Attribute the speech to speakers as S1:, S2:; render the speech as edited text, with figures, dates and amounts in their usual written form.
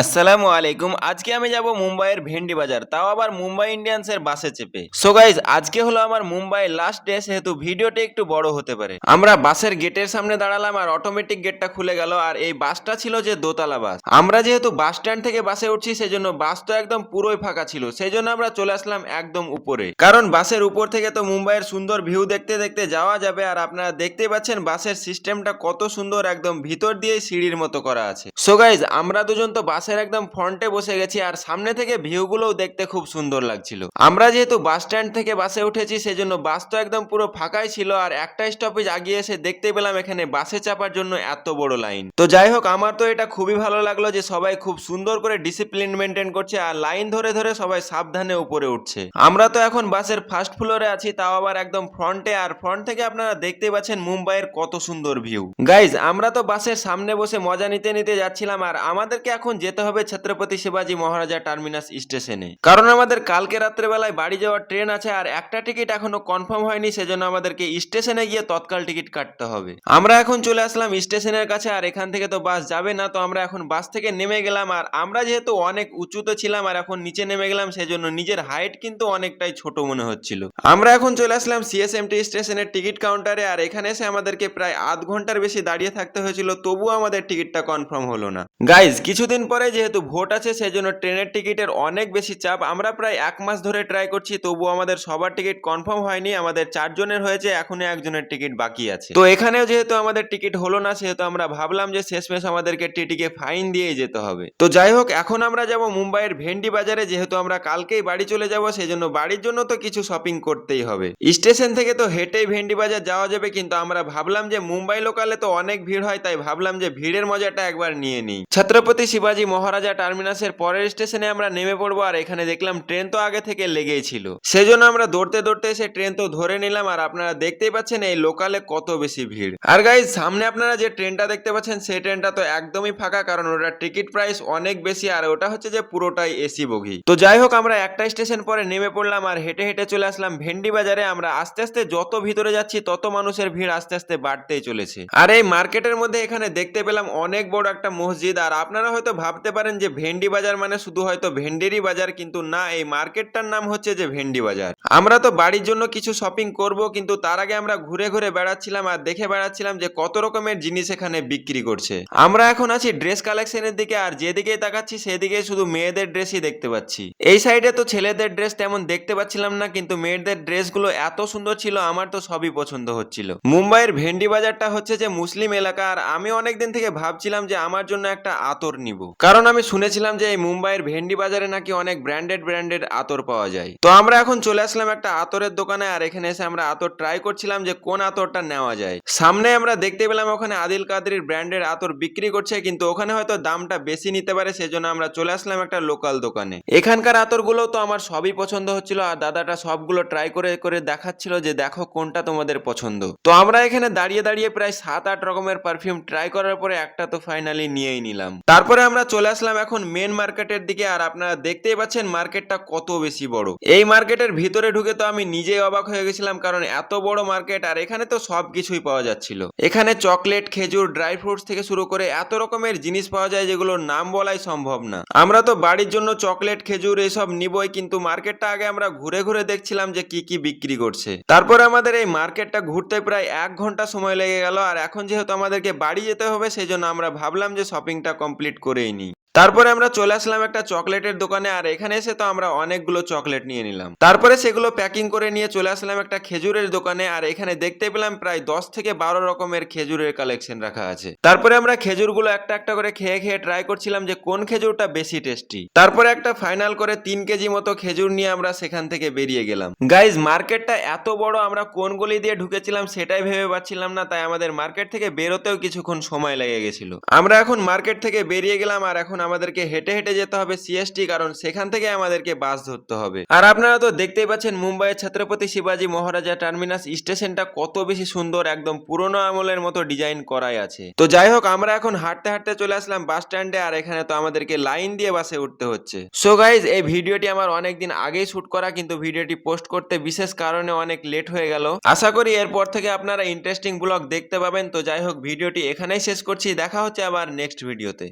S1: আসসালামু আলাইকুম। আজকে আমি যাব মুম্বাইয়ের ভেন্ডি বাজার, তাও আবার মুম্বাই ইন্ডিয়ান্সের বাসে চেপে। সো গাইজ, আজকে হলো আমার মুম্বাইয়ের লাস্ট ডে, সেহেতু ভিডিওটা একটু বড় হতে পারে। আমরা বাসের গেটের সামনে দাঁড়ালাম আর অটোমেটিক গেটটা খুলে গেল। আর এই বাসটা ছিল যে দোতলা বাস। আমরা যেহেতু বাস স্ট্যান্ড থেকে বাসে উঠছি, সেজন্য বাস তো একদম পুরোই ফাঁকা ছিল। সেই জন্য আমরা চলে আসলাম একদম উপরে, কারণ বাসের উপর থেকে তো মুম্বাইয়ের সুন্দর ভিউ দেখতে দেখতে যাওয়া যাবে। আর আপনারা দেখতেই পাচ্ছেন বাসের সিস্টেমটা কত সুন্দর, একদম ভিতর দিয়ে সিঁড়ির মতো করা আছে। সো গাইজ, আমরা দুজন তো বাসের একদম ফ্রন্টে বসে গেছি আর সামনে থেকে ভিউগুলোও দেখতে খুব সুন্দর লাগছিল। আমরা যেহেতু বাস স্ট্যান্ড থেকে বাসে উঠেছি, সেজন্য বাস তো একদম পুরো ফাঁকাই ছিল। আর একটা স্টপেজ আগিয়ে এসে দেখতে পেলাম এখানে বাসে চাপার জন্য এত বড় লাইন। তো যাই হোক, আমার তো এটা খুবই ভালো লাগলো যে সবাই খুব সুন্দর করে ডিসিপ্লিন মেনটেন করছে আর লাইন ধরে ধরে সবাই সাবধানে উপরে উঠছে। আমরা তো এখন বাসের ফার্স্ট ফ্লোরে আছি, তাও আবার একদম ফ্রন্টে। আর ফ্রন্ট থেকে আপনারা দেখতে পাচ্ছেন মুম্বাইয়ের কত সুন্দর ভিউ। গাইজ, আমরা তো বাসের সামনে বসে মজা নিতে নিতে যাচ্ছিলাম আর আমাদেরকে এখন যেতে হবে ছত্রপতি শিবাজি মহারাজা টার্মিনাস স্টেশনে, কারণ আমাদের কালকে রাত্রেবেলায় বাড়ি যাওয়ার ট্রেন আছে আর একটা টিকিট এখনো কনফার্ম হয়নি। সেজন্য আমাদেরকে স্টেশনে গিয়ে তৎকাল টিকিট কাটতে হবে। আমরা এখন চলে আসলাম স্টেশনের কাছে আর এখান থেকে তো বাস যাবে না, তো আমরা এখন বাস থেকে নেমে গেলাম। আর আমরা যেহেতু অনেক উঁচুতে ছিলাম আর এখন নিচে নেমে গেলাম, সেজন্য নিজের হাইট কিন্তু অনেকটাই ছোট মনে হচ্ছিল। আমরা এখন চলে আসলাম সিএসএমটি স্টেশনের টিকিট কাউন্টারে আর এখানে এসে আমাদেরকে প্রায় আধ ঘন্টার বেশি দাঁড়িয়ে থাকতে হয়েছিল, তবুও আমাদের টিকিটটা কনফার্ম হলো না। গাইজ, কিছুদিন পরে যেহেতু ভোট আছে, সেজন্য ট্রেনের টিকিটের অনেক বেশি চাপ। আমরা প্রায় 1 মাস ধরে ট্রাই করছি, তবুও আমাদের সবার টিকিট কনফার্ম হয়নি। আমাদের 4 জনের হয়েছে, এখনো একজনের টিকিট বাকি আছে। তো এখানেও যেহেতু আমাদের টিকিট হলো না, সেহেতু আমরা ভাবলাম যে শেষমেশ আমাদেরকে টিটিকে ফাইন দিয়েই যেতে হবে। তো যাই হোক, এখন আমরা যাব মুম্বাইয়ের ভেন্ডি বাজারে। যেহেতু আমরা কালকেই বাড়ি চলে যাব, সেজন্য বাড়ির জন্য তো কিছু শপিং করতেই হবে। স্টেশন থেকে তো হেঁটেই ভেন্ডি বাজার যাওয়া যাবে, কিন্তু আমরা ভাবলাম যে মুম্বাই লোকালে তো অনেক ভিড় হয়, তাই ভাবলাম যে ভিড়ের মজাটা একবার নিয়ে নিই। ছত্রপতি শিবাজি মহারাজা টার্মিনাসের পরের স্টেশনে আমরা নেমে পড়বো আর এখানে দেখলাম ট্রেন তো আগে থেকে লেগেই ছিল, সেজন্য আমরা দৌড়তে দৌড়তে এসে ট্রেন তো ধরে নিলাম। আর আপনারা দেখতেই পাচ্ছেন এই লোকালে কত বেশি ভিড়। আর গাইজ, সামনে আপনারা যে ট্রেনটা দেখতে পাচ্ছেন, সেই ট্রেনটা তো একদমই ফাঁকা, কারণ ওটার টিকিট প্রাইস অনেক বেশি আর ওটা হচ্ছে যে পুরোটাই এসি বগি। তো যাই হোক, আমরা একটা স্টেশন পরে নেমে পড়লাম আর হেঁটে হেঁটে চলে আসলাম ভেন্ডি বাজারে। আমরা আস্তে আস্তে যত ভিতরে যাচ্ছি, তত মানুষের ভিড় আস্তে আস্তে বাড়তেই চলেছে। আর এই মার্কেটের মধ্যে এখানে দেখতে পেলাম অনেক বড় একটা মসজিদ। আর আপনারা হয়তো ভাবতে পারেন যে ভেন্ডি বাজার মানে শুধু হয়তো ভেন্ডিরই বাজার, কিন্তু না, এই মার্কেটটার নাম হচ্ছে যে ভেন্ডি বাজার। আমরা তো বাড়ির জন্য কিছু শপিং করব, কিন্তু তার আগে আমরা ঘুরে ঘুরে বেড়াচ্ছিলাম আর দেখে বেড়াচ্ছিলাম যে কত রকমের জিনিস এখানে বিক্রি করছে। আমরা এখন আছি ড্রেস কালেকশনের দিকে আর যেদিকেই তাকাচ্ছি সেদিকে শুধু মেয়েদের ড্রেসই দেখতে পাচ্ছি। এই সাইডে তো ছেলেদের ড্রেস তেমন দেখতে পাচ্ছিলাম না, কিন্তু মেয়েদের ড্রেসগুলো এত সুন্দর ছিল, আমার তো সবই পছন্দ হচ্ছিল। মুম্বাইয়ের ভেন্ডি বাজারটা হচ্ছে যে মুসলিম এলাকা আর আমি অনেকদিন থেকে ভাবছিলাম যে আমার জন্য একটা আতর নিব, কারণ আমি শুনেছিলাম যে এই মুম্বাইয়ের ভেন্ডি বাজারে নাকি অনেক ব্র্যান্ডেড আতর পাওয়া যায়। তো আমরা এখন চলে আসলাম একটা আতরের দোকানে আর এখানে এসে আমরা আতর ট্রাই করছিলাম যে কোন আতরটা নেওয়া যায়। সামনে আমরা দেখতে পেলাম ওখানে আদিল কাদেরের ব্র্যান্ডের আতর বিক্রি করছে, কিন্তু ওখানে হয়তো দামটা বেশি নিতে পারে, সেজন্য আমরা চলে আসলাম একটা লোকাল দোকানে। এখানকার আতরগুলো তো আমার সবই পছন্দ হচ্ছিল আর দাদাটা সবগুলো ট্রাই করে করে দেখাচ্ছিল যে দেখো কোনটা তোমাদের পছন্দ। তো আমরা এখানে দাঁড়িয়ে দাঁড়িয়ে প্রায় 7-8 রকমের পারফিউম ট্রাই করার পরে একটা তো ফাইনালি নিয়েই নিলাম। তারপরে আমরা চলে আসলাম এখন মেন মার্কেটের দিকে আর আপনারা দেখতেই পাচ্ছেন মার্কেটটা কত বেশি বড়। এই মার্কেটের ভিতরে ঢুকে তো আমি নিজেই অবাক হয়ে গেছিলাম, কারণ এত বড় মার্কেট আর এখানে তো সবকিছুই পাওয়া যাচ্ছিল। এখানে চকলেট, খেজুর, ড্রাই ফ্রুটস থেকে শুরু করে এত রকমের জিনিস পাওয়া যায় যেগুলোর নাম বলাই সম্ভব না। আমরা তো বাড়ির জন্য চকলেট, খেজুর এসব নিবই, কিন্তু মার্কেটটা আগে আমরা ঘুরে ঘুরে দেখছিলাম যে কি কি বিক্রি করছে। তারপরে আমাদের এই মার্কেটটা ঘুরতে প্রায় 1 ঘন্টা সময় লেগে গেল আর এখন যেহেতু আমাদেরকে বাড়ি যেতে হবে, সেই জন্য আমরা ভাবলাম যে শপিংটা কমপ্লিট করেই নিই। তারপরে আমরা চলে আসলাম একটা চকলেটের দোকানে আর এখানে এসে তো আমরা অনেকগুলো চকলেট নিয়ে নিলাম। তারপরে সেগুলো প্যাকিং করে নিয়ে চলে আসলাম একটা খেজুরের দোকানে আর এখানে দেখতে পেলাম প্রায় 10 থেকে 12 রকমের খেজুরের কালেকশন রাখা আছে। তারপরে আমরা খেজুরগুলো একটা একটা করে খেয়ে খেয়ে ট্রাই করছিলাম যে কোন খেজুরটা বেশি টেস্টি। তারপরে একটা ফাইনাল করে 3 কেজি মতো খেজুর নিয়ে আমরা সেখান থেকে বেরিয়ে গেলাম। গাইজ, মার্কেটটা এত বড়, আমরা কোন গলি দিয়ে ঢুকেছিলাম সেটাই ভেবে পাচ্ছিলাম না, তাই আমাদের মার্কেট থেকে বেরোতেও কিছুক্ষণ সময় লেগে গেছিল। আমরা এখন মার্কেট থেকে বেরিয়ে গেলাম আর এখন আমাদেরকে হেঁটে হেঁটে যেতে হবে সিএসটি, কারণ সেখান থেকে আমাদেরকে বাস ধরতে হবে। আর আপনারা তো দেখতেই পাচ্ছেন মুম্বাইয়ের ছত্রপতি শিবাজি মহারাজা টার্মিনাস স্টেশনটা কত বেশি সুন্দর, একদম পুরোনো আমলের মতো ডিজাইন করাই আছে। তো যাই হোক, আমরা এখন হাঁটতে হাঁটতে চলে আসলাম বাস স্ট্যান্ডে আর এখানে তো আমাদেরকে লাইন দিয়ে বাসে উঠতে হচ্ছে। সো গাইজ, এই ভিডিওটি আমার অনেকদিন আগেই শুট করা, কিন্তু ভিডিওটি পোস্ট করতে বিশেষ কারণে অনেক লেট হয়ে গেল। আশা করি এরপর থেকে আপনারা ইন্টারেস্টিং ব্লগ দেখতে পাবেন। তো যাই হোক, ভিডিওটি এখানেই শেষ করছি, দেখা হচ্ছে আবার নেক্সট ভিডিওতে।